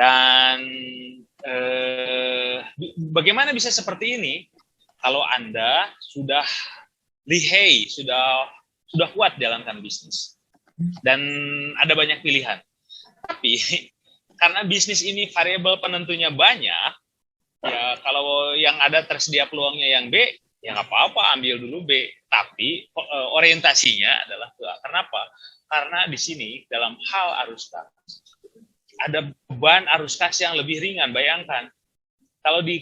Dan bagaimana bisa seperti ini kalau Anda sudah lihai, sudah kuat jalankan bisnis dan ada banyak pilihan. Tapi karena bisnis ini variabel penentunya banyak, ya kalau yang ada tersedia peluangnya yang B, ya nggak apa-apa, ambil dulu B. Tapi orientasinya adalah ke A. Kenapa? Karena di sini dalam hal arus kas ada beban arus kas yang lebih ringan. Bayangkan kalau di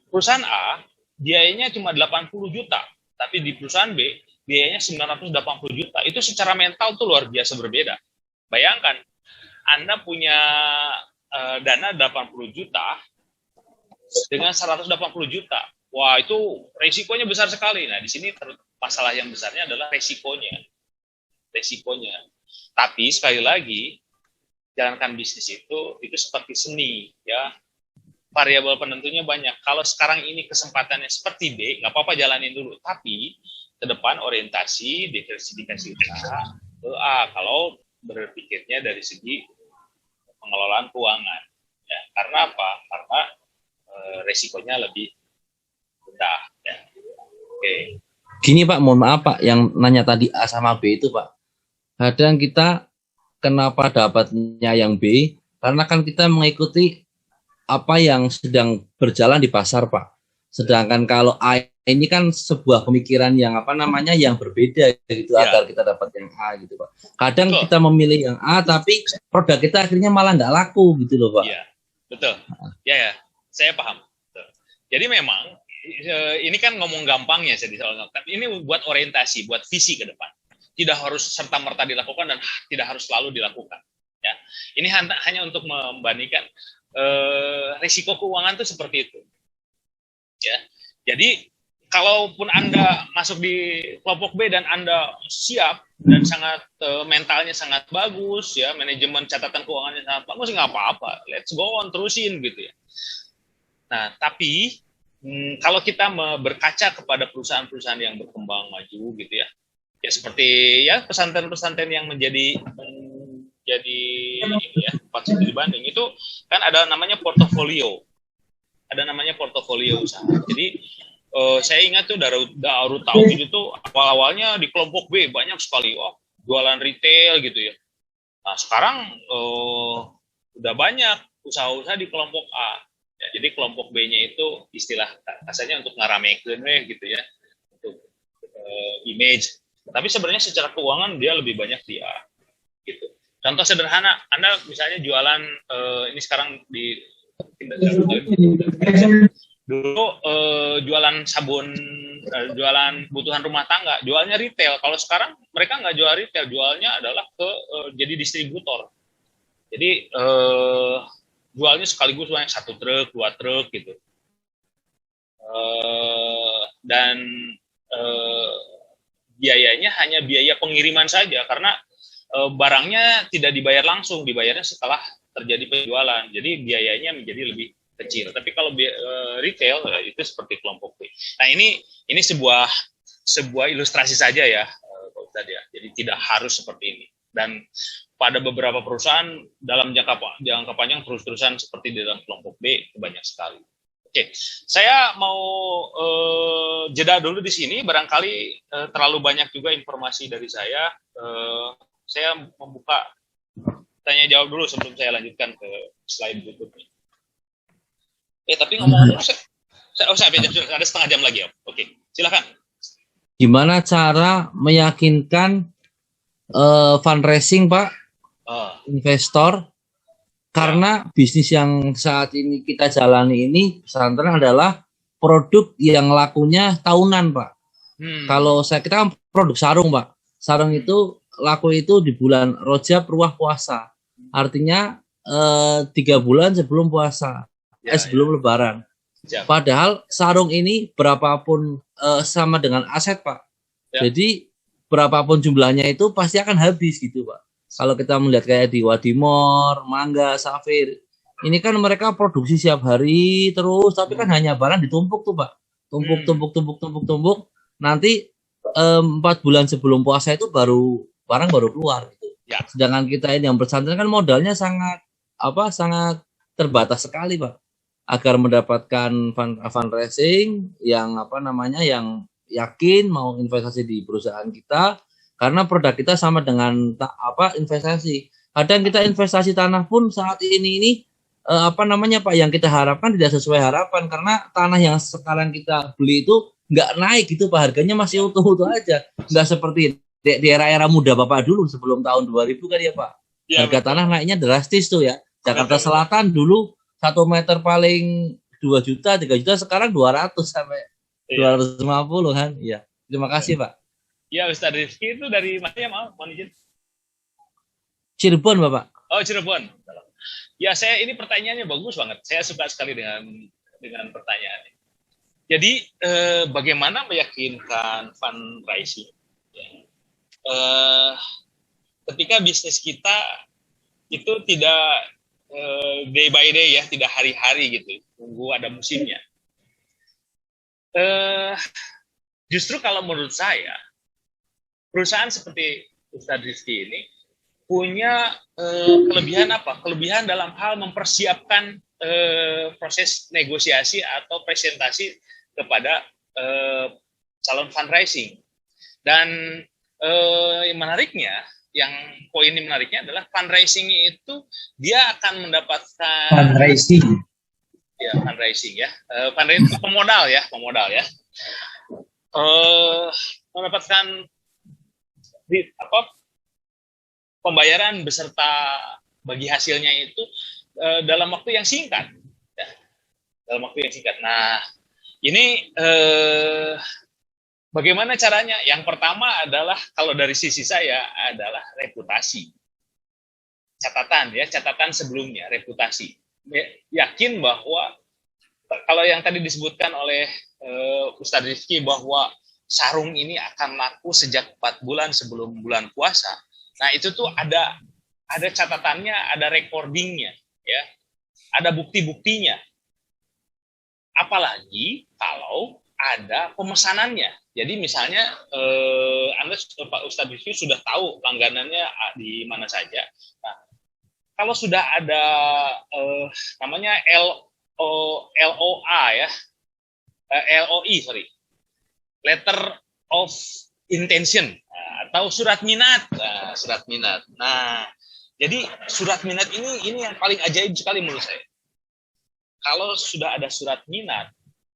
perusahaan A biayanya cuma 80 juta, tapi di perusahaan B biayanya 980 juta. Itu secara mental tuh luar biasa berbeda. Bayangkan Anda punya dana 80 juta dengan 180 juta. Wah, itu resikonya besar sekali. Nah, di sini masalah yang besarnya adalah resikonya. Tapi sekali lagi, jalankan bisnis itu seperti seni, ya. Variabel penentunya banyak. Kalau sekarang ini kesempatannya seperti B, nggak apa-apa jalanin dulu. Tapi ke depan orientasi diversifikasi usaha ke A. Kalau berpikirnya dari segi pengelolaan keuangan, ya. Karena apa? Karena resikonya lebih rendah. Ya. Oke. Gini Pak, mohon maaf Pak, yang nanya tadi A sama B itu Pak. Kadang kita kenapa dapatnya yang B? Karena kan kita mengikuti apa yang sedang berjalan di pasar Pak. Sedangkan kalau A ini kan sebuah pemikiran yang yang berbeda gitu, ya, agar kita dapat yang A gitu Pak. Kadang betul, kita memilih yang A tapi produk kita akhirnya malah nggak laku gitu loh Pak. Iya, betul. Ya, saya paham. Betul. Jadi memang ini kan ngomong gampangnya tapi ini buat orientasi, buat visi ke depan. Tidak harus serta-merta dilakukan dan tidak harus selalu dilakukan. Ya, ini hanya untuk membandingkan risiko keuangan itu seperti itu. Ya, jadi kalaupun Anda masuk di kelompok B dan Anda siap dan sangat mentalnya sangat bagus, ya, manajemen catatan keuangannya sangat bagus, nggak apa-apa, let's go on, terusin gitu ya. Nah, tapi kalau kita berkaca kepada perusahaan-perusahaan yang berkembang maju gitu ya, ya seperti ya pesantren-pesantren yang menjadi ya, patut dibanding itu kan ada namanya portofolio usaha. Jadi saya ingat tuh dari tahun itu tuh awal-awalnya di kelompok B banyak sekali jualan retail gitu ya. Nah sekarang udah banyak usaha-usaha di kelompok A. Ya, jadi kelompok B-nya itu istilah kasarnya untuk ngaramekeun gitu ya, untuk image. Tapi sebenarnya secara keuangan dia lebih banyak di A gitu. Contoh sederhana, Anda misalnya jualan ini sekarang di dulu jualan sabun, jualan kebutuhan rumah tangga, jualnya retail. Kalau sekarang mereka nggak jual retail, jualnya adalah jadi distributor. Jadi jualnya sekaligus banyak 1 truk, 2 truk gitu. Dan biayanya hanya biaya pengiriman saja karena barangnya tidak dibayar langsung, dibayarnya setelah terjadi penjualan. Jadi biayanya menjadi lebih kecil. Tapi kalau retail itu seperti kelompok B. Nah, ini sebuah ilustrasi saja ya, Pak Ustadz ya. Jadi tidak harus seperti ini. Dan pada beberapa perusahaan dalam jangka panjang terus-terusan seperti di dalam kelompok B banyak sekali. Oke, saya mau jeda dulu di sini. Barangkali terlalu banyak juga informasi dari saya. Saya membuka tanya jawab dulu sebelum saya lanjutkan ke slide berikutnya. Tapi ngomong-ngomong, saya ada setengah jam lagi ya. Oke, silakan. Gimana cara meyakinkan fundraising Pak, investor? Karena bisnis yang saat ini kita jalani ini pesantren adalah produk yang lakunya tahunan Pak. Kalau kita kan produk sarung Pak. Sarung itu laku itu di bulan Rajab, Ruah, puasa. Artinya 3 bulan sebelum puasa, sebelum Lebaran. Padahal sarung ini berapapun sama dengan aset Pak. Jadi berapapun jumlahnya itu pasti akan habis gitu Pak. Kalau kita melihat kayak di Wadimor, Mangga, Safir, ini kan mereka produksi setiap hari terus, tapi kan hanya barang ditumpuk tuh Pak. Tumpuk. Nanti 4 bulan sebelum puasa itu barang baru keluar gitu. Sedangkan kita ini yang pesantren kan modalnya sangat sangat terbatas sekali, Pak, agar mendapatkan fundraising yang yang yakin mau investasi di perusahaan kita, karena produk kita sama dengan investasi. Kadang kita investasi tanah pun saat ini Pak, yang kita harapkan tidak sesuai harapan, karena tanah yang sekarang kita beli itu nggak naik gitu, Pak, harganya masih utuh-utuh aja, nggak seperti di era-era muda Bapak dulu sebelum tahun 2000 kan ya, Pak. Ya, harga tanah naiknya drastis tuh ya. Jakarta Selatan dulu 1 meter paling 2 juta, 3 juta, sekarang 200 sampai 250 kan. Iya. Terima kasih, Pak. Iya, Ustaz Rizky itu dari mana ya, mohon izin? Cirebon, Bapak. Oh, Cirebon. Ya, saya ini pertanyaannya bagus banget. Saya suka sekali dengan pertanyaannya. Jadi, bagaimana meyakinkan fundraising? Ketika bisnis kita itu tidak day by day ya, tidak hari-hari gitu, tunggu ada musimnya. Justru kalau menurut saya, perusahaan seperti Ustadz Rizky ini punya kelebihan apa? Kelebihan dalam hal mempersiapkan proses negosiasi atau presentasi kepada calon fundraising. Dan poin ini menariknya adalah fundraising itu dia akan mendapatkan fundraising ya, pemodal ya, mendapatkan pembayaran beserta bagi hasilnya itu dalam waktu yang singkat, ya. Nah, ini bagaimana caranya? Yang pertama adalah, kalau dari sisi saya, adalah reputasi. Catatan sebelumnya, reputasi. Yakin bahwa, kalau yang tadi disebutkan oleh Ustadz Rizky, bahwa sarung ini akan laku sejak 4 bulan sebelum bulan puasa. Nah, itu tuh ada catatannya, ada recordingnya, ya. Ada bukti-buktinya. Apalagi kalau ada pemesanannya. Jadi misalnya Anda, Pak Ustadz Rizky, sudah tahu langganannya di mana saja. Nah, kalau sudah ada namanya LOA ya, LOI, letter of intention, atau surat minat. Nah, jadi surat minat ini yang paling ajaib sekali menurut saya. Kalau sudah ada surat minat,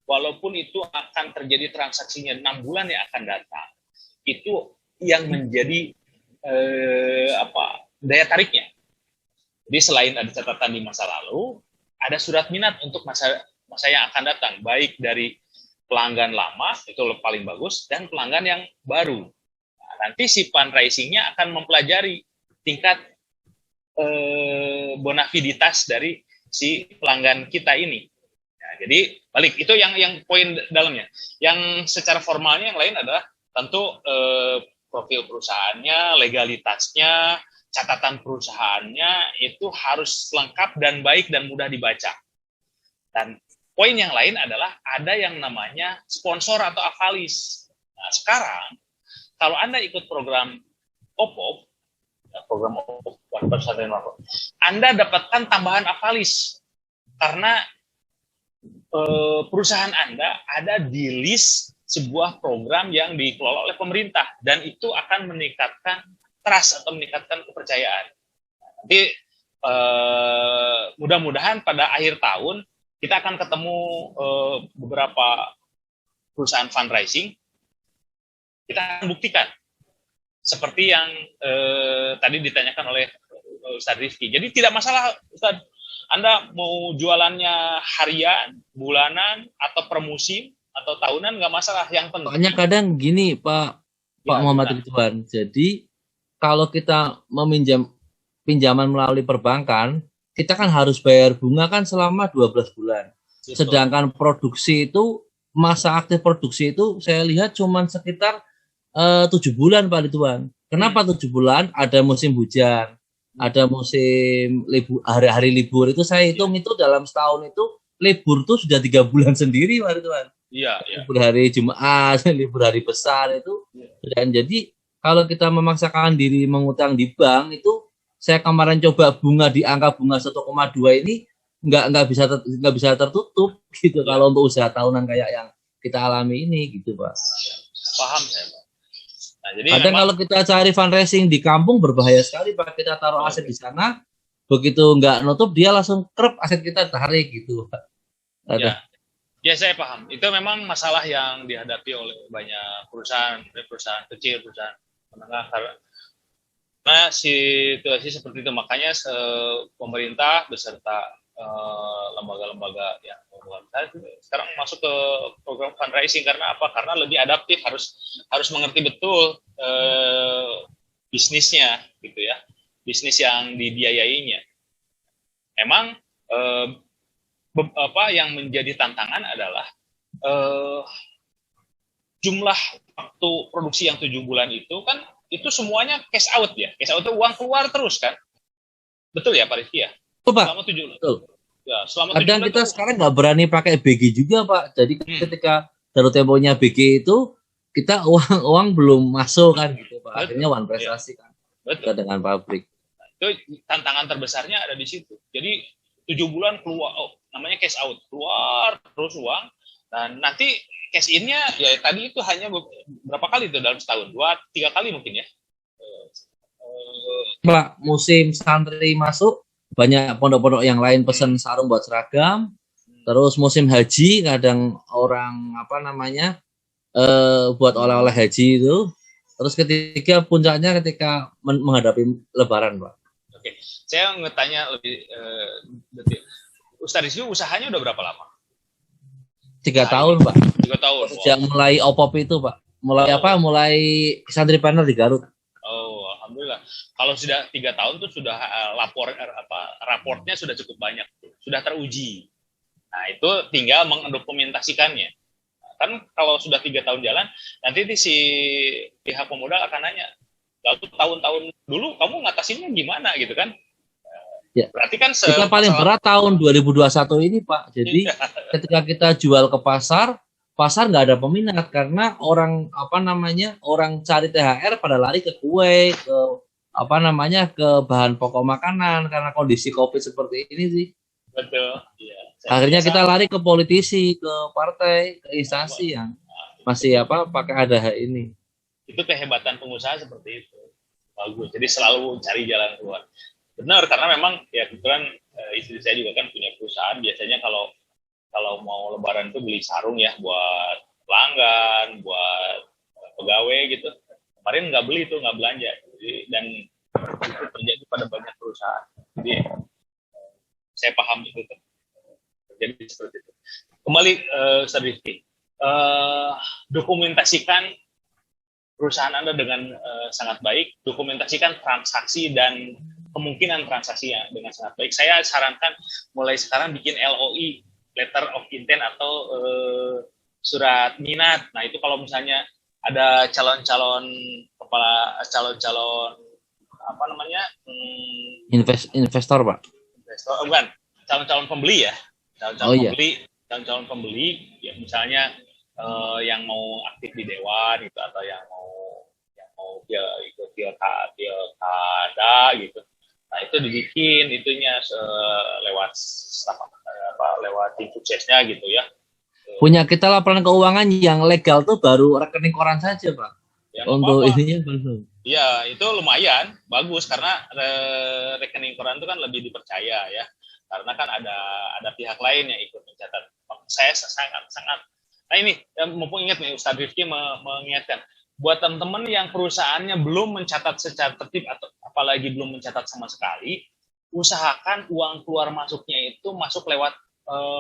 walaupun itu akan terjadi transaksinya 6 bulan yang akan datang, itu yang menjadi daya tariknya. Jadi selain ada catatan di masa lalu, ada surat minat untuk masa yang akan datang, baik dari pelanggan lama, itu paling bagus, dan pelanggan yang baru. Nah, nanti si fundraising-nya akan mempelajari tingkat bonafiditas dari si pelanggan kita ini. Nah, jadi balik, itu yang poin dalamnya. Yang secara formalnya yang lain adalah tentu profil perusahaannya, legalitasnya, catatan perusahaannya itu harus lengkap dan baik dan mudah dibaca. Dan poin yang lain adalah ada yang namanya sponsor atau avalis. Nah, sekarang kalau Anda ikut program OPOP, Anda dapatkan tambahan avalis karena perusahaan Anda ada di list sebuah program yang dikelola oleh pemerintah, dan itu akan meningkatkan trust atau meningkatkan kepercayaan. Nanti mudah-mudahan pada akhir tahun kita akan ketemu beberapa perusahaan fundraising. Kita akan buktikan seperti yang tadi ditanyakan oleh Ustadz Rizky. Jadi tidak masalah, Ustadz, Anda mau jualannya harian, bulanan, atau per musim, atau tahunan, nggak masalah. Yang penting. Soalnya kadang gini, Pak Muhammad Ridwan. Jadi kalau kita meminjam pinjaman melalui perbankan, kita kan harus bayar bunga kan selama 12 bulan. Betul. Sedangkan produksi itu, masa aktif produksi itu saya lihat cuma sekitar 7 bulan, Pak Ridwan. Kenapa 7 bulan? Ada musim hujan, ada musim libur, hari-hari libur itu saya hitung itu dalam setahun itu libur tuh sudah 3 bulan sendiri, Pak Ridwan. Iya. Libur hari Jumat, libur hari besar itu. Dan jadi kalau kita memaksakan diri mengutang di bank itu saya kemarin coba bunga di angka bunga 1,2 ini nggak bisa tertutup gitu kalau untuk usaha tahunan kayak yang kita alami ini gitu Pak. Paham saya Pak. Nah, jadi kadang memang, kalau kita cari fundraising di kampung berbahaya sekali Pak, kita taruh aset di sana, begitu nggak nutup dia langsung krep aset kita tarik gitu Pak. Ya saya paham. Itu memang masalah yang dihadapi oleh banyak perusahaan kecil, perusahaan menengah. Karena situasi seperti itu, makanya pemerintah beserta lembaga-lembaga yang sekarang masuk ke program fundraising. Karena apa? Karena lebih adaptif, harus mengerti betul bisnisnya, gitu ya, bisnis yang dibiayainya. Memang apa yang menjadi tantangan adalah jumlah waktu produksi yang 7 bulan itu kan itu semuanya cash out ya, cash out itu uang keluar terus kan, betul ya Pak Rizky ya? Selama 7 bulan. Betul. Ya, selama kadang kita itu, sekarang nggak berani pakai BG juga Pak, jadi ketika jatuh temponya BG itu kita uang belum masuk kan gitu Pak, akhirnya one prestasi kan, betul. Dengan pabrik. Nah, itu tantangan terbesarnya ada di situ. Jadi 7 bulan keluar, namanya cash out, keluar terus uang, dan nanti cash in-nya ya tadi itu hanya berapa kali itu dalam setahun, 2-3 kali mungkin ya. Pak, musim santri masuk, banyak pondok-pondok yang lain pesan sarung buat seragam. Terus musim haji, kadang orang buat oleh-oleh haji itu. Terus ketiga puncaknya ketika menghadapi Lebaran, Pak. Oke, saya ngetanya lebih detil. Ustaz Rizky usahanya udah berapa lama? 3 tahun, Pak. 3 tahun. Sejak mulai OPOP itu, Pak. Mulai Santripreneur di Garut. Oh, alhamdulillah. Kalau sudah 3 tahun tuh sudah raportnya sudah cukup banyak, sudah teruji. Nah, itu tinggal mendokumentasikannya. Kan kalau sudah 3 tahun jalan, nanti si pihak pemodal akan nanya, lalu tahun-tahun dulu kamu ngatasinnya gimana gitu kan? Ya. Berarti kan kita paling berat tahun 2021 ini Pak. Jadi ketika kita jual ke pasar nggak ada peminat karena orang cari THR pada lari ke kue, ke ke bahan pokok makanan karena kondisi Covid seperti ini sih. Betul. Ya, akhirnya kita lari ke politisi, ke partai, ke instansi yang masih pakai ada hak ini. Itu kehebatan pengusaha seperti itu. Bagus. Jadi selalu cari jalan keluar. Benar, karena memang ya kebetulan istri saya juga kan punya perusahaan. Biasanya kalau mau Lebaran itu beli sarung ya buat pelanggan, buat pegawai gitu. Kemarin nggak beli tuh, nggak belanja. Jadi, dan itu terjadi pada banyak perusahaan. Jadi saya paham itu terjadi seperti itu. Kembali Ustaz Rizky, dokumentasikan perusahaan Anda dengan sangat baik, dokumentasikan transaksi dan kemungkinan transaksinya dengan sangat baik. Saya sarankan mulai sekarang bikin LOI, letter of intent atau surat minat. Nah itu kalau misalnya ada calon-calon investor Pak. Investor, bukan calon-calon pembeli ya, calon-calon pembeli ya, misalnya yang mau aktif di dewan gitu atau yang mau dia ikut pilkada gitu. Nah itu dibikin itunya lewat tim suksesnya gitu ya. Punya kita laporan keuangan yang legal tuh baru rekening koran saja Pak. Ya, untuk ininya belum. Ya itu lumayan bagus karena rekening koran itu kan lebih dipercaya ya. Karena kan ada pihak lain yang ikut mencatat. Saya sangat. Nah ini mumpung ingat nih Ustaz Rizky mengingatkan. Buat teman-teman yang perusahaannya belum mencatat secara tertib atau apalagi belum mencatat sama sekali, usahakan uang keluar masuknya itu masuk lewat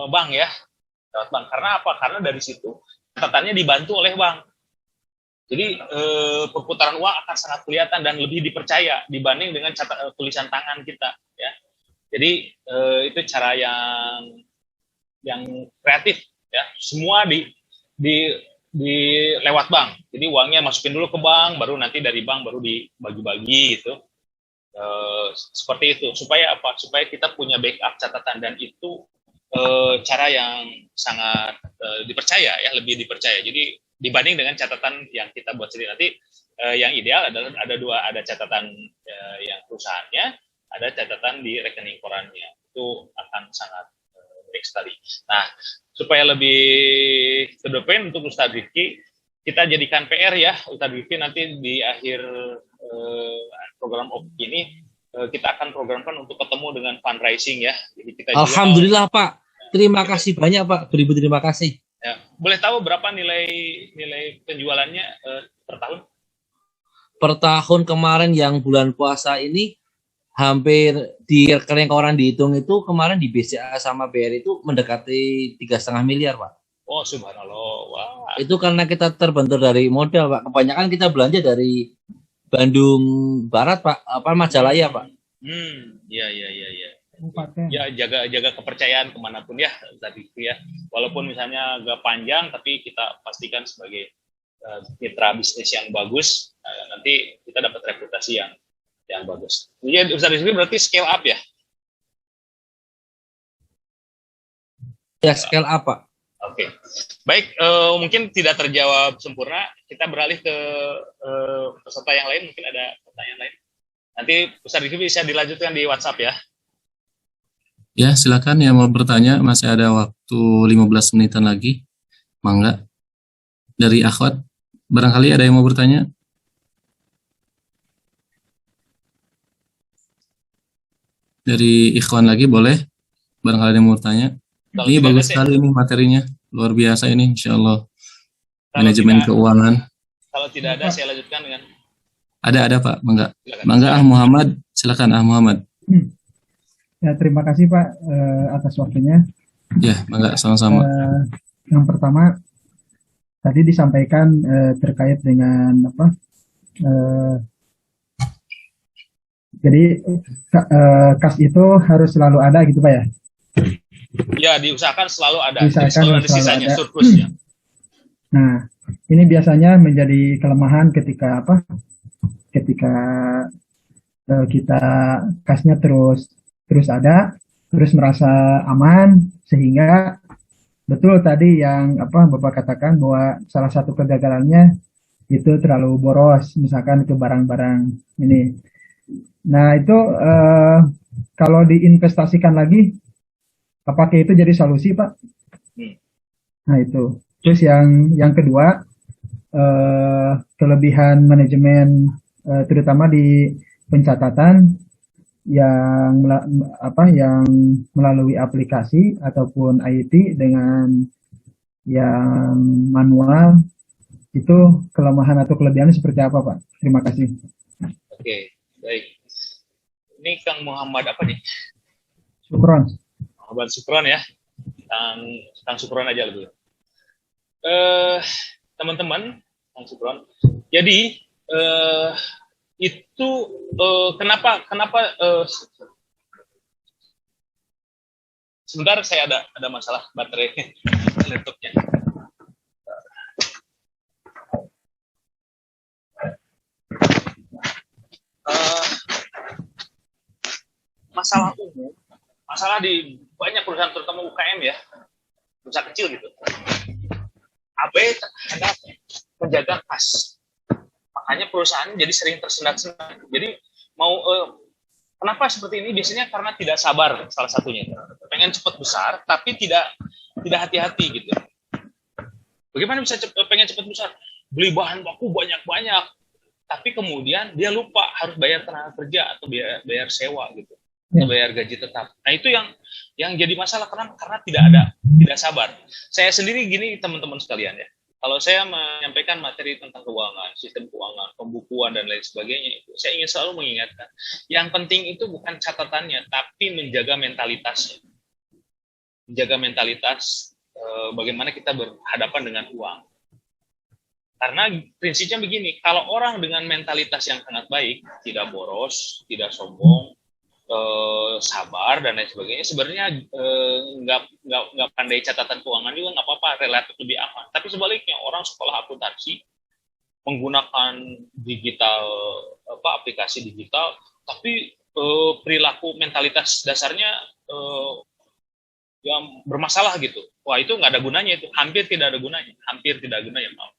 bank ya, lewat bank. Karena apa? Karena dari situ catatannya dibantu oleh bank. Jadi perputaran uang akan sangat kelihatan dan lebih dipercaya dibanding dengan tulisan tangan kita. Ya. Jadi itu cara yang kreatif ya. Semua di lewat bank. Jadi uangnya masukin dulu ke bank, baru nanti dari bank baru dibagi-bagi gitu. Seperti itu. Supaya apa? Supaya kita punya backup catatan dan itu cara yang sangat dipercaya ya, lebih dipercaya. Jadi dibanding dengan catatan yang kita buat sendiri nanti yang ideal adalah ada catatan yang perusahaannya, ada catatan di rekening korannya. Itu akan sangat baik sekali. Nah, supaya lebih to the point untuk Ustadz Rifki, kita jadikan PR ya, Ustadz Rifki nanti di akhir program OP ini kita akan programkan untuk ketemu dengan fundraising ya. Jadi kita Alhamdulillah jual, Pak. Terima kasih banyak Pak. Beribu terima kasih. Ya, boleh tahu berapa nilai penjualannya per tahun? Per tahun kemarin yang bulan puasa ini hampir di rekening koran dihitung itu kemarin di BCA sama BRI itu mendekati 3,5 miliar Pak. Oh subhanallah. Wah. Itu karena kita terbentur dari modal Pak. Kebanyakan kita belanja dari Bandung Barat Pak, Majalaya Pak. Iya. Ya jaga kepercayaan kemanapun ya tadi ya. Walaupun misalnya agak panjang, tapi kita pastikan sebagai mitra bisnis yang bagus, nanti kita dapat reputasi yang bagus. Jadi Ustadz Rizky berarti scale up ya? Ya scale up Pak. Oke, baik. Mungkin tidak terjawab sempurna. Kita beralih ke peserta yang lain. Mungkin ada pertanyaan lain. Nanti Ustadz Rizky bisa dilanjutkan di WhatsApp ya. Ya, silakan yang mau bertanya, masih ada waktu 15 menitan lagi. Mangga. Dari akhwat, barangkali ada yang mau bertanya? Dari ikhwan lagi boleh? Barangkali ada yang mau bertanya. Ini bagus sekali ini materinya. Luar biasa ini, insya Allah. Manajemen keuangan. Kalau tidak ada, saya lanjutkan dengan... Ada Pak, mangga. Mangga Muhammad, silakan Muhammad. Ya, terima kasih Pak atas waktunya. Ya, mangga sama-sama. Yang pertama tadi disampaikan terkait dengan apa? Jadi kas itu harus selalu ada gitu Pak ya? Ya, diusahakan selalu ada. Selalu ada sisanya, surplusnya. Nah, ini biasanya menjadi kelemahan ketika apa? Ketika kita kasnya terus ada, terus merasa aman, sehingga betul tadi yang apa Bapak katakan bahwa salah satu kegagalannya itu terlalu boros, misalkan ke barang-barang ini. Nah itu kalau diinvestasikan lagi, apakah itu jadi solusi Pak? Nah itu. Terus yang kedua, kelebihan manajemen terutama di pencatatan yang melalui aplikasi ataupun IT dengan yang manual, itu kelemahan atau kelebihannya seperti apa Pak? Terima kasih. Oke, baik. Ini Kang Muhammad apa nih? Sukron. Muhammad Sukron ya. Kang Sukron aja lebih. Teman-teman, Kang Sukron. Jadi itu kenapa sebentar saya ada masalah baterai laptopnya. Masalah umum, masalah di banyak perusahaan terutama UKM ya, perusahaan kecil gitu. abai terhadap menjaga kas. Makanya perusahaan jadi sering tersendat-sendat. Jadi mau kenapa seperti ini? Biasanya karena tidak sabar salah satunya. Pengen cepat besar, tapi tidak hati-hati gitu. Bagaimana bisa pengen cepat besar? Beli bahan baku banyak-banyak, tapi kemudian dia lupa harus bayar tenaga kerja atau bayar sewa gitu, atau bayar gaji tetap. Nah itu yang jadi masalah. Kenapa? Karena tidak sabar. Saya sendiri gini teman-teman sekalian ya. Kalau saya menyampaikan materi tentang keuangan, sistem keuangan, pembukuan dan lain sebagainya, itu saya ingin selalu mengingatkan, yang penting itu bukan catatannya, tapi menjaga mentalitasnya. Menjaga mentalitas bagaimana kita berhadapan dengan uang. Karena prinsipnya begini, kalau orang dengan mentalitas yang sangat baik, tidak boros, tidak sombong, sabar dan lain sebagainya, sebenarnya nggak pandai catatan keuangan juga nggak apa-apa, relatif lebih aman. Tapi sebaliknya, orang sekolah akuntansi menggunakan digital aplikasi digital, tapi perilaku mentalitas dasarnya yang bermasalah gitu. Wah itu nggak ada gunanya, itu hampir tidak ada gunanya, maaf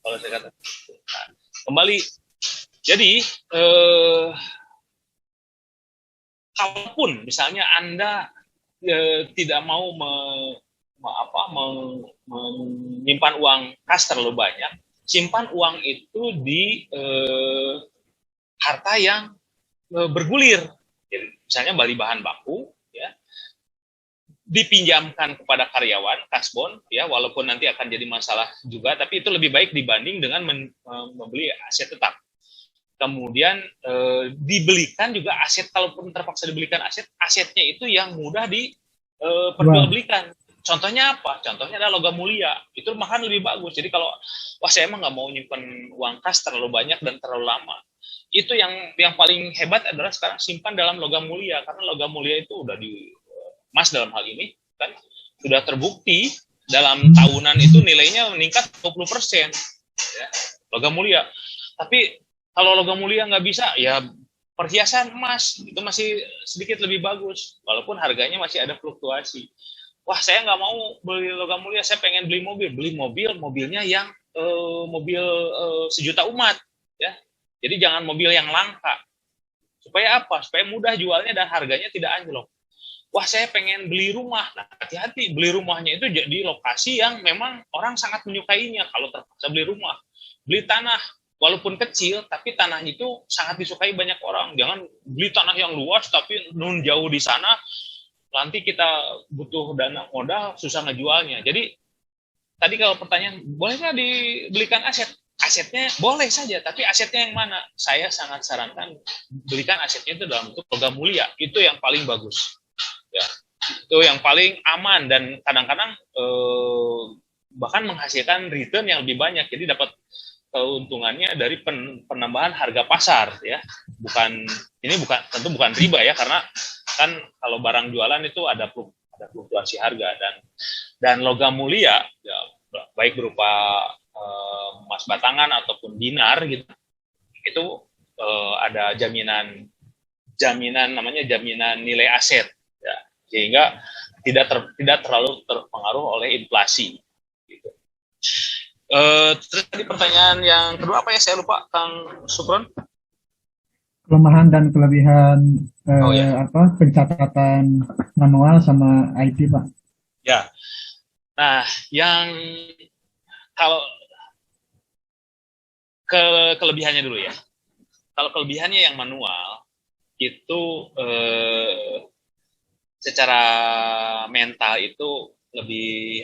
kalau saya kata. Nah, kembali, jadi kalaupun misalnya Anda tidak mau menyimpan uang kas terlalu banyak, simpan uang itu di harta yang bergulir. Jadi, misalnya beli bahan baku, ya, dipinjamkan kepada karyawan, kasbon, ya, walaupun nanti akan jadi masalah juga, tapi itu lebih baik dibanding dengan membeli aset tetap. Kemudian dibelikan juga aset, kalaupun terpaksa dibelikan asetnya itu yang mudah diperjualbelikan. Contohnya apa? Contohnya adalah logam mulia. Itu makan lebih bagus. Jadi kalau saya emang nggak mau nyimpen uang kas terlalu banyak dan terlalu lama, itu yang paling hebat adalah sekarang simpan dalam logam mulia, karena logam mulia itu udah di emas dalam hal ini kan sudah terbukti dalam tahunan itu nilainya meningkat 20%, ya, logam mulia. Tapi kalau logam mulia nggak bisa, ya perhiasan emas itu masih sedikit lebih bagus, walaupun harganya masih ada fluktuasi. Wah, saya nggak mau beli logam mulia, saya pengen beli mobilnya yang mobil sejuta umat, ya. Jadi jangan mobil yang langka. Supaya apa? Supaya mudah jualnya dan harganya tidak anjlok. Wah, saya pengen beli rumah. Nah, hati-hati, beli rumahnya itu di lokasi yang memang orang sangat menyukainya. Kalau terpaksa beli rumah, beli tanah, walaupun kecil, tapi tanahnya itu sangat disukai banyak orang. Jangan beli tanah yang luas, tapi nun jauh di sana, nanti kita butuh dana modal, susah ngejualnya. Jadi, tadi kalau pertanyaan, boleh nggak dibelikan aset? Asetnya boleh saja, tapi asetnya yang mana? Saya sangat sarankan belikan asetnya itu dalam bentuk logam mulia. Itu yang paling bagus. Ya, itu yang paling aman dan kadang-kadang bahkan menghasilkan return yang lebih banyak. Jadi dapat keuntungannya dari penambahan harga pasar, ya. Tentu bukan riba, ya, karena kan kalau barang jualan itu ada fluktuasi harga, dan logam mulia, ya, baik berupa emas batangan ataupun dinar gitu, itu ada jaminan namanya jaminan nilai aset, ya, sehingga tidak terlalu terpengaruh oleh inflasi gitu. Terus tadi pertanyaan yang kedua apa ya, saya lupa, Kang Supron. Kelemahan dan kelebihan pencatatan manual sama IT, Pak. Ya. Nah, yang kalau kelebihannya dulu ya. Kalau kelebihannya yang manual itu secara mental itu lebih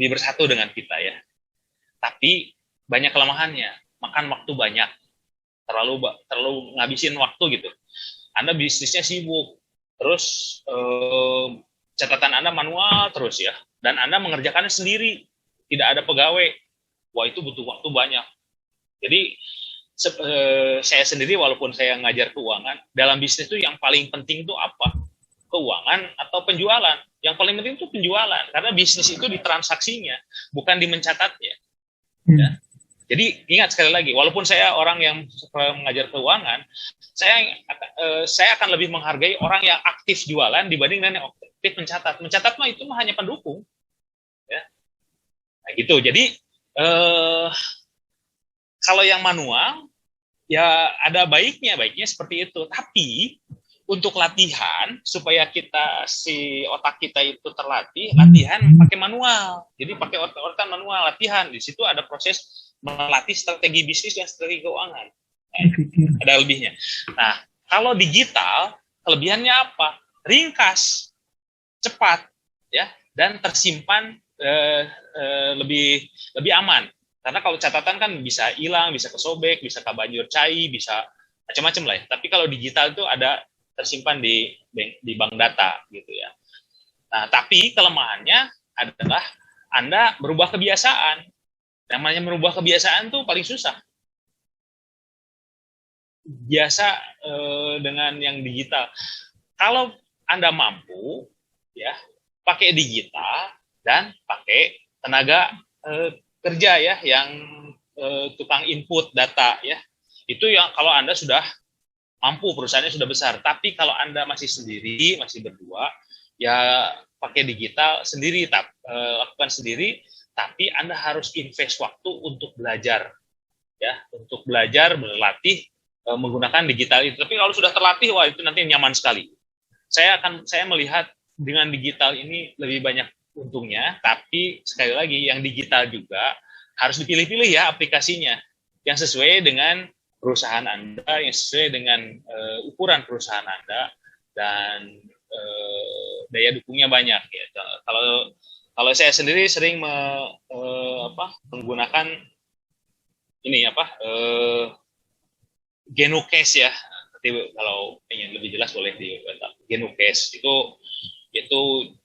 bersatu dengan kita, ya. Tapi banyak kelemahannya, makan waktu banyak. Terlalu ngabisin waktu gitu. Anda bisnisnya sibuk, terus catatan Anda manual terus, ya, dan Anda mengerjakannya sendiri, tidak ada pegawai. Wah, itu butuh waktu banyak. Jadi saya sendiri, walaupun saya ngajar keuangan, dalam bisnis itu yang paling penting itu apa? Keuangan atau penjualan? Yang paling penting itu penjualan, karena bisnis itu di transaksinya, bukan di mencatatnya. Ya. Jadi ingat sekali lagi, walaupun saya orang yang mengajar keuangan, saya akan lebih menghargai orang yang aktif jualan dibanding dengan yang aktif mencatat. Mencatat mah itu hanya pendukung, ya. Nah, gitu. Jadi kalau yang manual, ya ada baiknya seperti itu. Tapi untuk latihan supaya otak kita itu terlatih, latihan pakai manual. Jadi pakai otak manual, latihan. Di situ ada proses melatih strategi bisnis dan strategi keuangan. Ada lebihnya. Nah, kalau digital, kelebihannya apa? Ringkas, cepat, ya, dan tersimpan lebih aman. Karena kalau catatan kan bisa hilang, bisa kesobek, bisa kebanjur cai, bisa macam-macam lah, ya. Tapi kalau digital itu ada tersimpan di bank data gitu, ya. Nah, tapi kelemahannya adalah Anda berubah kebiasaan. Namanya merubah kebiasaan tuh paling susah. Biasa dengan yang digital. Kalau Anda mampu, ya, pakai digital dan pakai tenaga kerja, ya, yang tukang input data, ya. Itu yang kalau Anda sudah mampu, perusahaannya sudah besar. Tapi kalau Anda masih sendiri, masih berdua, ya pakai digital sendiri, lakukan sendiri. Tapi Anda harus invest waktu untuk belajar, ya, untuk belajar, berlatih menggunakan digital itu. Tapi kalau sudah terlatih, wah itu nanti nyaman sekali. Saya melihat dengan digital ini lebih banyak untungnya, tapi sekali lagi yang digital juga harus dipilih-pilih ya aplikasinya yang sesuai dengan perusahaan Anda, yang sesuai dengan ukuran perusahaan Anda, dan daya dukungnya banyak ya. Kalau saya sendiri sering menggunakan ini Genucase ya. Nanti kalau ingin lebih jelas boleh di Genucase itu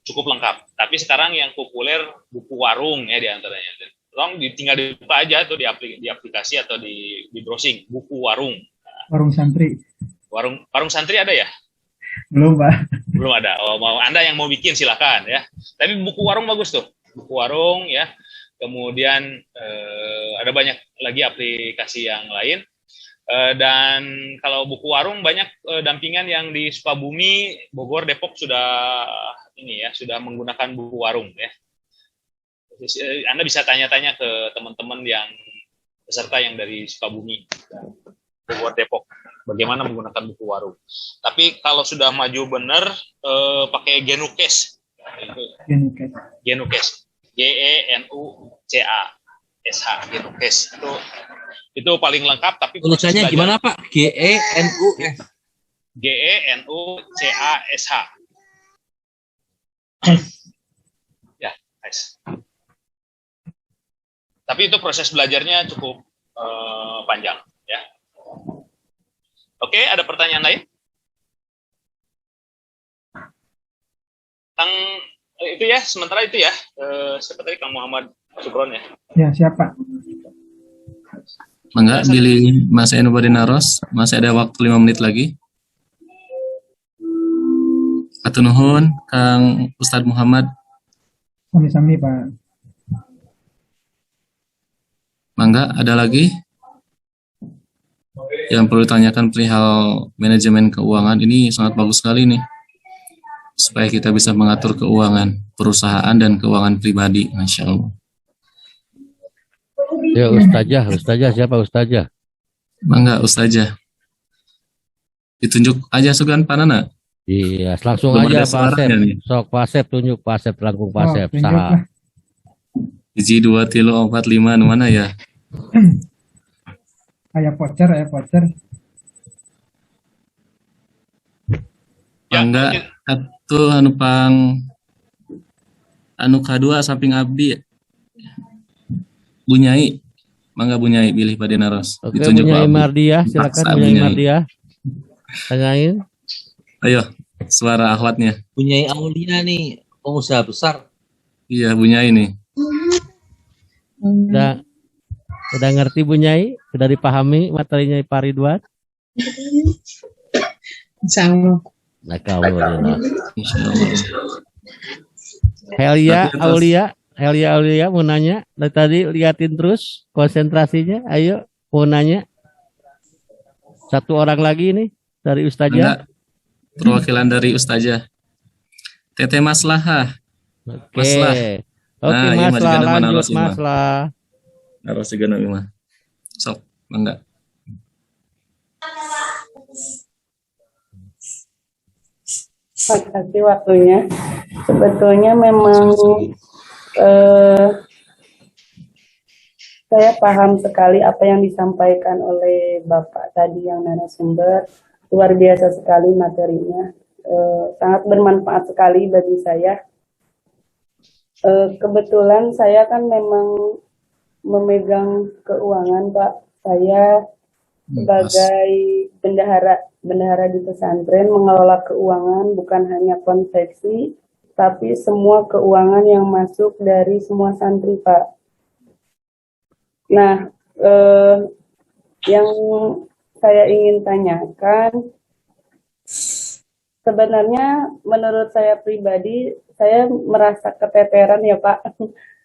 cukup lengkap. Tapi sekarang yang populer buku warung ya diantaranya. Tolong tinggal dibuka aja tuh di aplikasi atau di browsing buku warung. Warung santri. Warung santri ada ya? Belum, Pak. Belum ada. Oh, Anda yang mau bikin silakan ya. Tapi buku warung bagus tuh. Buku warung ya. Kemudian ada banyak lagi aplikasi yang lain. Dan kalau buku warung banyak dampingan yang di Sukabumi, Bogor, Depok sudah sudah menggunakan buku warung ya. Anda bisa tanya-tanya ke teman-teman yang peserta yang dari Sukabumi, Bogor, Depok, bagaimana menggunakan buku warung. Tapi kalau sudah maju benar pakai Genucase. Genucase. GENUCASH Genucase itu paling lengkap, tapi tulisannya gimana Pak? GENUCASH. Ya, nice. Tapi itu proses belajarnya cukup panjang ya. Oke, ada pertanyaan lain? Tentang itu ya, sementara itu ya. Siapa tadi, Kang Muhammad Sukron ya? Ya, siapa? Mangga, pilih Mas Eno Badinaros. Masih ada waktu 5 menit lagi. Atur nuhun, Kang Ustadz Muhammad. Sami-sami, Pak. Mangga, ada lagi yang perlu ditanyakan perihal manajemen keuangan. Ini sangat bagus sekali nih, supaya kita bisa mengatur keuangan perusahaan dan keuangan pribadi. Masya Allah. Ya, Ustazah siapa Ustazah? Mangga, Ustazah. Ditunjuk aja sugan panana. Iya, langsung belum aja Pak Asep. Sok Pak Asep tunjuk, Pak Asep langkung Pak Asep. Saha. 1, 2, 3, 4, 5 nu mana ya? Aya voucher. Mangga atuh anu kadua samping abdi. Bunyai. Mangga Bunyai pilih Pak Dinaros. Oke, Bunyai Mardiah, silakan Bunyai Mardiah. Tanyain. Ayo, suara akhwatnya. Bunyai Aulia nih, pengusaha besar. Iya, Bunyai nih. Udah ngerti Bunyai? Sudah dipahami materinya Pak Ridwan? Insyaallah. Nah, kalau Insyaallah. Helia Aulia mau nanya. Dari tadi liatin terus konsentrasinya. Ayo, mau nanya. Satu orang lagi nih dari Ustazah. Perwakilan dari Ustazah. Teteh Maslahah. Oke. Oke, Maslah, lanjut Maslah. Harus juga nabi mah. Sok, mangga. Terima kasih waktunya. Sebetulnya memang saya paham sekali apa yang disampaikan oleh Bapak tadi yang narasumber. Luar biasa sekali materinya. Sangat bermanfaat sekali bagi saya. Kebetulan saya kan memang memegang keuangan, Pak. Saya sebagai bendahara di pesantren mengelola keuangan, bukan hanya konveksi, tapi semua keuangan yang masuk dari semua santri, Pak. Nah, yang saya ingin tanyakan, sebenarnya menurut saya pribadi, saya merasa keteteran ya Pak.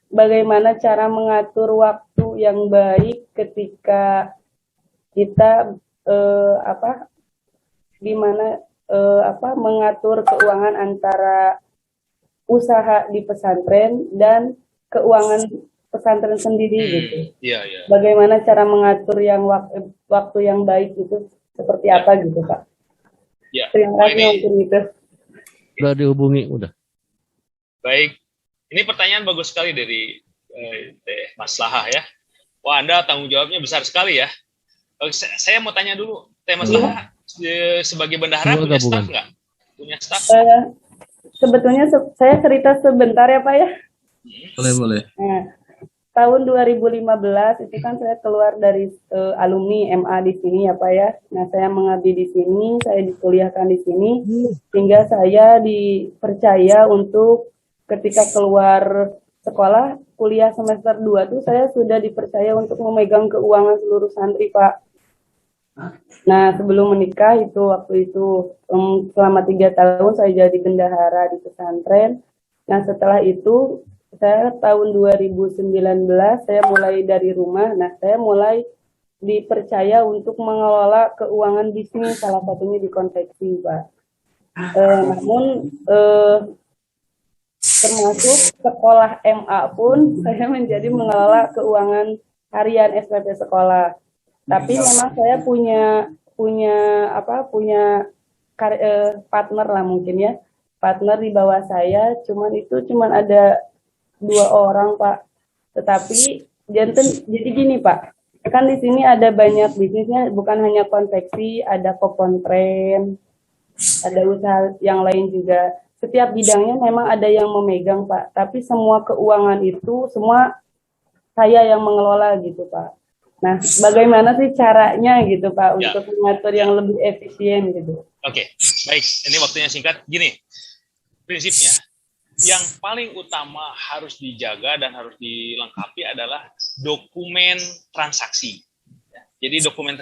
Bagaimana cara mengatur waktu yang baik ketika kita mengatur keuangan antara usaha di pesantren dan keuangan pesantren sendiri gitu. Iya. Bagaimana cara mengatur yang waktu yang baik itu seperti apa gitu Pak. Ya. Terima kasih untuk itu. Udah dihubungi, udah. Baik, ini pertanyaan bagus sekali dari Teh Maslahah ya. Wah, Anda tanggung jawabnya besar sekali ya. Saya mau tanya dulu, Teh Maslahah sebagai bendahara punya staff nggak? Punya staff? Sebetulnya saya cerita sebentar ya Pak ya. Boleh. Nah, tahun 2015 itu kan saya keluar dari alumni MA di sini ya Pak ya. Nah, saya mengabdi di sini, saya dikuliahkan di sini, sehingga saya dipercaya untuk ketika keluar sekolah, kuliah semester 2 tuh saya sudah dipercaya untuk memegang keuangan seluruh santri Pak. Nah, sebelum menikah itu waktu itu selama 3 tahun saya jadi bendahara di pesantren. Nah, setelah itu saya tahun 2019 saya mulai dari rumah. Nah, saya mulai dipercaya untuk mengelola keuangan bisnis, salah satunya di konveksi, Pak. Namun termasuk sekolah MA pun saya menjadi mengelola keuangan harian SPP sekolah. Tapi memang saya punya partner lah mungkin ya, partner di bawah saya. Cuman ada 2 orang Pak. Tetapi jadi gini Pak, kan di sini ada banyak bisnisnya, bukan hanya konveksi, ada kopontren, ada usaha yang lain juga. Setiap bidangnya memang ada yang memegang Pak, tapi semua keuangan itu semua saya yang mengelola gitu Pak. Nah, bagaimana sih caranya gitu Pak untuk mengatur yang lebih efisien gitu? Oke, baik. Ini waktunya singkat. Gini, prinsipnya yang paling utama harus dijaga dan harus dilengkapi adalah dokumen transaksi. Jadi dokumen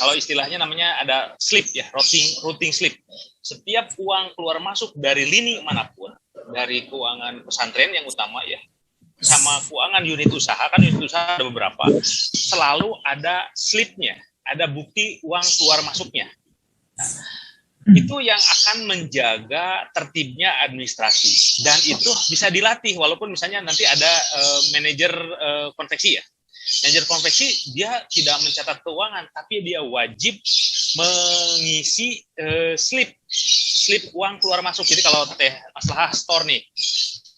kalau istilahnya namanya ada slip ya, routing slip. Setiap uang keluar masuk dari lini manapun, dari keuangan pesantren yang utama ya, sama keuangan unit usaha, kan unit usaha ada beberapa, selalu ada slipnya, ada bukti uang keluar masuknya. Itu yang akan menjaga tertibnya administrasi, dan itu bisa dilatih walaupun misalnya nanti ada manajer konveksi ya. Manajer konveksi dia tidak mencatat keuangan, tapi dia wajib mengisi slip uang keluar masuk. Jadi kalau Teh Maslahah store nih,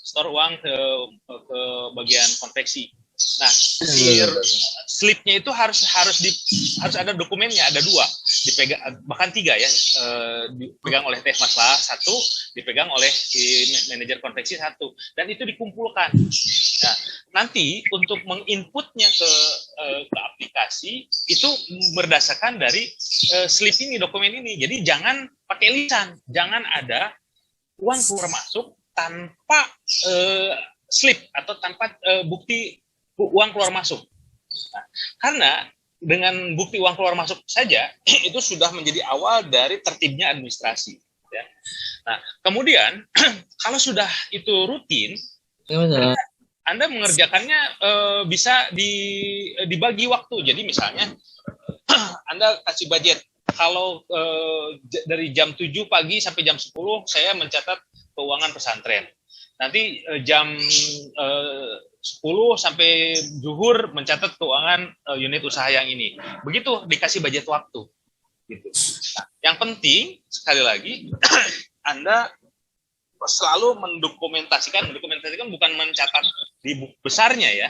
store uang ke bagian konveksi. Nah, slipnya itu harus ada dokumennya, ada 2, dipegang bahkan 3 ya, dipegang oleh Teh Maslahah 1, dipegang oleh manajer konveksi 1, dan itu dikumpulkan. Nah, nanti untuk menginputnya ke aplikasi itu berdasarkan dari slip ini, dokumen ini. Jadi jangan pakai lisan, jangan ada uang keluar masuk tanpa slip atau tanpa bukti uang keluar masuk. Nah, karena dengan bukti uang keluar masuk saja itu sudah menjadi awal dari tertibnya administrasi. Ya. Nah, kemudian kalau sudah itu rutin, Anda mengerjakannya bisa dibagi waktu. Jadi misalnya Anda kasih budget. Kalau dari jam 7 pagi sampai jam 10 saya mencatat keuangan pesantren. Nanti jam 10 sampai zuhur mencatat keuangan unit usaha yang ini. Begitu dikasih budget waktu. Gitu. Nah, yang penting sekali lagi Anda selalu mendokumentasikan bukan mencatat di buku besarnya ya,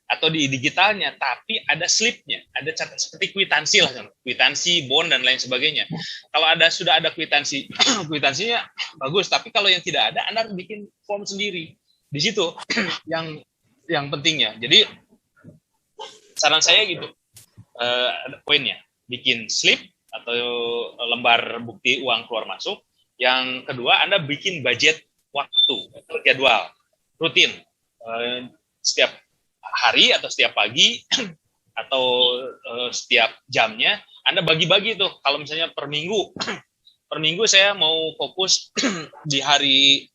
atau di digitalnya, tapi ada slipnya, ada catat seperti kwitansi lah, kwitansi, bond dan lain sebagainya. Kalau sudah ada kwitansi, kwitansinya bagus, tapi kalau yang tidak ada, Anda harus bikin form sendiri. Di situ yang pentingnya. Jadi saran saya gitu, ada poinnya, bikin slip atau lembar bukti uang keluar masuk. Yang kedua, Anda bikin budget waktu, jadwal rutin, setiap hari atau setiap pagi atau setiap jamnya Anda bagi-bagi tuh. Kalau misalnya per minggu saya mau fokus di hari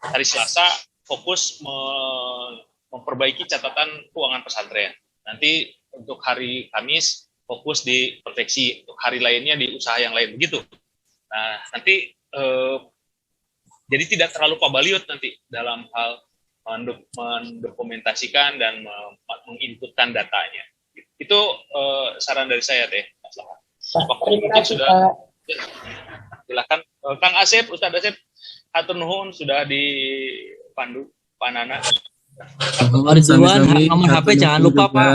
Selasa fokus memperbaiki catatan keuangan pesantren. Nanti untuk hari Kamis fokus di konveksi, untuk hari lainnya di usaha yang lain, begitu. Nah, nanti jadi tidak terlalu pabaliut nanti dalam hal mendokumentasikan dan menginputkan datanya. Itu saran dari saya, Teh Maslahah. Waktu Terima mungkin kasih, sudah. Pak. Ya, silakan Kang Asep, Ustadz Asep, hatur nuhun sudah dipandu Pak Nana. Muhammad Ridwan, nomor HP jangan lupa Pak.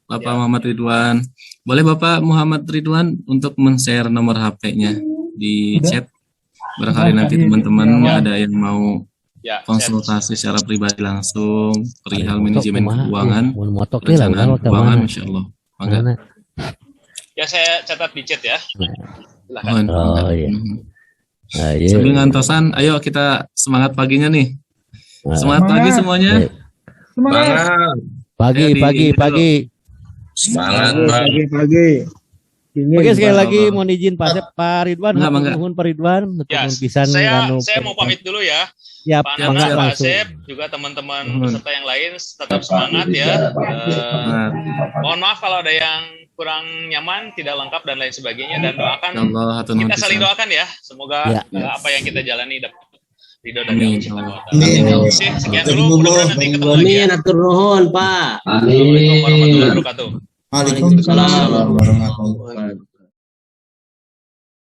Bapak Muhammad Ridwan. Boleh Bapak Muhammad Ridwan untuk men-share nomor HP-nya di chat. Barangkali nanti teman-teman ada yang mau konsultasi secara pribadi langsung perihal manajemen keuangan, perencanaan keuangan, Masya Allah. Bangga. Ya, saya catat di chat ya. Mohon. Oh iya. Sambil ngantosan, ayo kita semangat paginya nih. Semangat pagi semuanya. Semangat. Pagi. Semangat Pagi. Oke, sekali lagi mohon izin Pak Ridwan, mohon Pak Ridwan, ya, pisan saya mau pamit dulu ya. Ya, Pak Nana, Pak Asep, juga teman-teman peserta yang lain tetap semangat ya. Mohon maaf kalau ada yang kurang nyaman, tidak lengkap dan lain sebagainya, dan doakan kita saling doakan ya. Semoga apa yang kita jalani dapat ridho dari Allah Subhanahu wa Ta'ala. Sekian dulu, mudah-mudahan nanti ketemu lagi ya. Atur nuhun, Pak. Assalamualaikum warahmatullahi wabarakatuh. Waalaikumsalam warahmatullahi wabarakatuh.